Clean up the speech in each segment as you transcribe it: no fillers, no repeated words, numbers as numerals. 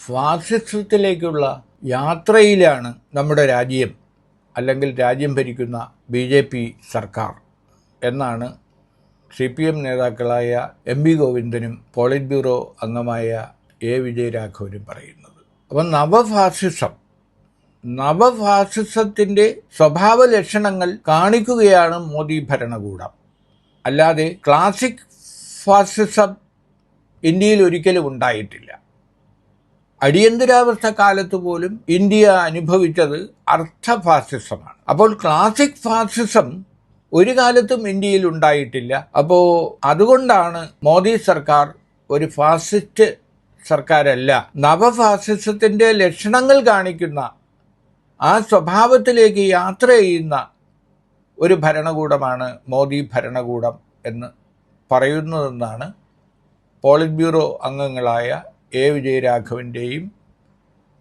ഫാസിസത്തിലേക്കുള്ള യാത്രയിലാണ് നമ്മുടെ രാജ്യം, അല്ലെങ്കിൽ രാജ്യം ഭരിക്കുന്ന BJP സർക്കാർ എന്നാണ് CPM നേതാക്കളായ MV ഗോവിന്ദനും പോളിറ്റ് ബ്യൂറോ അംഗമായ A വിജയരാഘവനും പറയുന്നത്. അപ്പം നവഫാസിസത്തിൻ്റെ സ്വഭാവ ലക്ഷണങ്ങൾ കാണിക്കുകയാണ് മോദി ഭരണകൂടം. അല്ലാതെ ക്ലാസിക് ഫാസിസം ഇന്ത്യയിൽ ഒരിക്കലും ഉണ്ടായിട്ടില്ല. അടിയന്തരാവസ്ഥ കാലത്ത് പോലും ഇന്ത്യ അനുഭവിച്ചത് അർത്ഥഫാസിസമാണ്. അപ്പോൾ ക്ലാസിക് ഫാസിസം ഒരു കാലത്തും ഇന്ത്യയിൽ ഉണ്ടായിട്ടില്ല. അപ്പോൾ അതുകൊണ്ടാണ് മോദി സർക്കാർ ഒരു ഫാസിസ്റ്റ് സർക്കാരല്ല. നവഫാസിസത്തിൻ്റെ ലക്ഷണങ്ങൾ കാണിക്കുന്ന ആ സ്വഭാവത്തിലേക്ക് യാത്ര ചെയ്യുന്ന ഒരു ഭരണകൂടമാണ് മോദി ഭരണകൂടം എന്ന് പറയുന്നതെന്നാണ് പോളിറ്റ് ബ്യൂറോ അംഗങ്ങളായ A വിജയരാഘവൻ്റെയും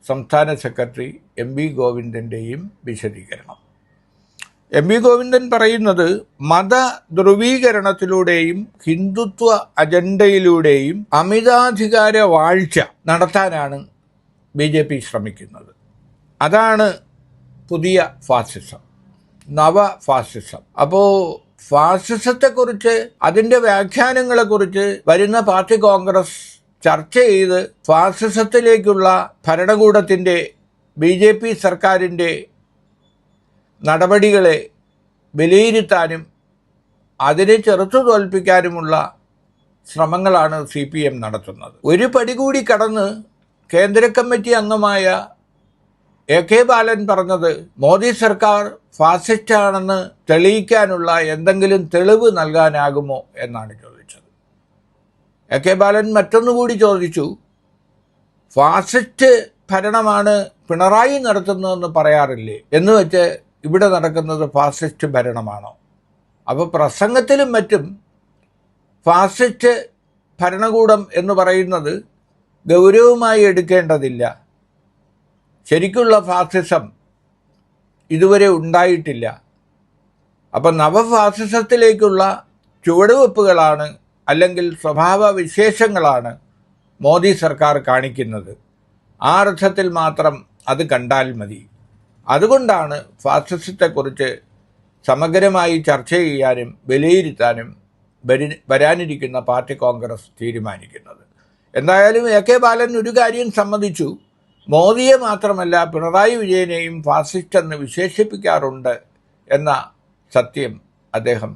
സംസ്ഥാന സെക്രട്ടറി MV ഗോവിന്ദൻ്റെയും വിശദീകരണം. MV ഗോവിന്ദൻ പറയുന്നത് മത ധ്രുവീകരണത്തിലൂടെയും ഹിന്ദുത്വ അജണ്ടയിലൂടെയും അമിതാധികാര വാഴ്ച നടത്താനാണ് BJP ശ്രമിക്കുന്നത്. അതാണ് പുതിയ ഫാസിസം, നവ ഫാസിസം. അപ്പോൾ ഫാസിസത്തെക്കുറിച്ച്, അതിൻ്റെ വ്യാഖ്യാനങ്ങളെക്കുറിച്ച് വരുന്ന പാർട്ടി കോൺഗ്രസ് ചർച്ച ചെയ്ത് ഫാസിസത്തിലേക്കുള്ള ഭരണകൂടത്തിൻ്റെ BJP സർക്കാരിൻ്റെ നടപടികളെ വിലയിരുത്താനും അതിനെ ചെറുത്തു തോൽപ്പിക്കാനുമുള്ള ശ്രമങ്ങളാണ് CPM നടത്തുന്നത്. ഒരു പടി കൂടി കടന്ന് കേന്ദ്ര കമ്മിറ്റി അംഗമായ AK ബാലൻ പറഞ്ഞത് മോദി സർക്കാർ ഫാസിസ്റ്റാണെന്ന് തെളിയിക്കാനുള്ള എന്തെങ്കിലും തെളിവ് നൽകാനാകുമോ എന്നാണ് ചോദിച്ചത്. AK ബാലൻ മറ്റൊന്നുകൂടി ചോദിച്ചു, ഫാസിസ്റ്റ് ഭരണമാണ് പിണറായി നടത്തുന്നതെന്ന് പറയാറില്ലേ, എന്ന് വെച്ച് ഇവിടെ നടക്കുന്നത് ഫാസിസ്റ്റ് ഭരണമാണോ? അപ്പോൾ പ്രസംഗത്തിലും മറ്റും ഫാസിസ്റ്റ് ഭരണകൂടം എന്ന് പറയുന്നത് ഗൗരവമായി എടുക്കേണ്ടതില്ല. ശരിക്കുള്ള ഫാസിസം ഇതുവരെ ഉണ്ടായിട്ടില്ല. അപ്പം നവഫാസിസത്തിലേക്കുള്ള ചുവടുവെപ്പുകളാണ്, അല്ലെങ്കിൽ സ്വഭാവ വിശേഷങ്ങളാണ് മോദി സർക്കാർ കാണിക്കുന്നത്. ആ അർത്ഥത്തിൽ മാത്രം അത് കണ്ടാൽ മതി. അതുകൊണ്ടാണ് ഫാസിസത്തെക്കുറിച്ച് സമഗ്രമായി ചർച്ച ചെയ്യാനും വിലയിരുത്താനും വരാനിരിക്കുന്ന പാർട്ടി കോൺഗ്രസ് തീരുമാനിക്കുന്നത്. എന്തായാലും AK ബാലൻ ഒരു കാര്യം സമ്മതിച്ചു, മോദിയെ മാത്രമല്ല പിണറായി വിജയനെയും ഫാസിസ്റ്റ് എന്ന് വിശേഷിപ്പിക്കാറുണ്ട് എന്ന സത്യം അദ്ദേഹം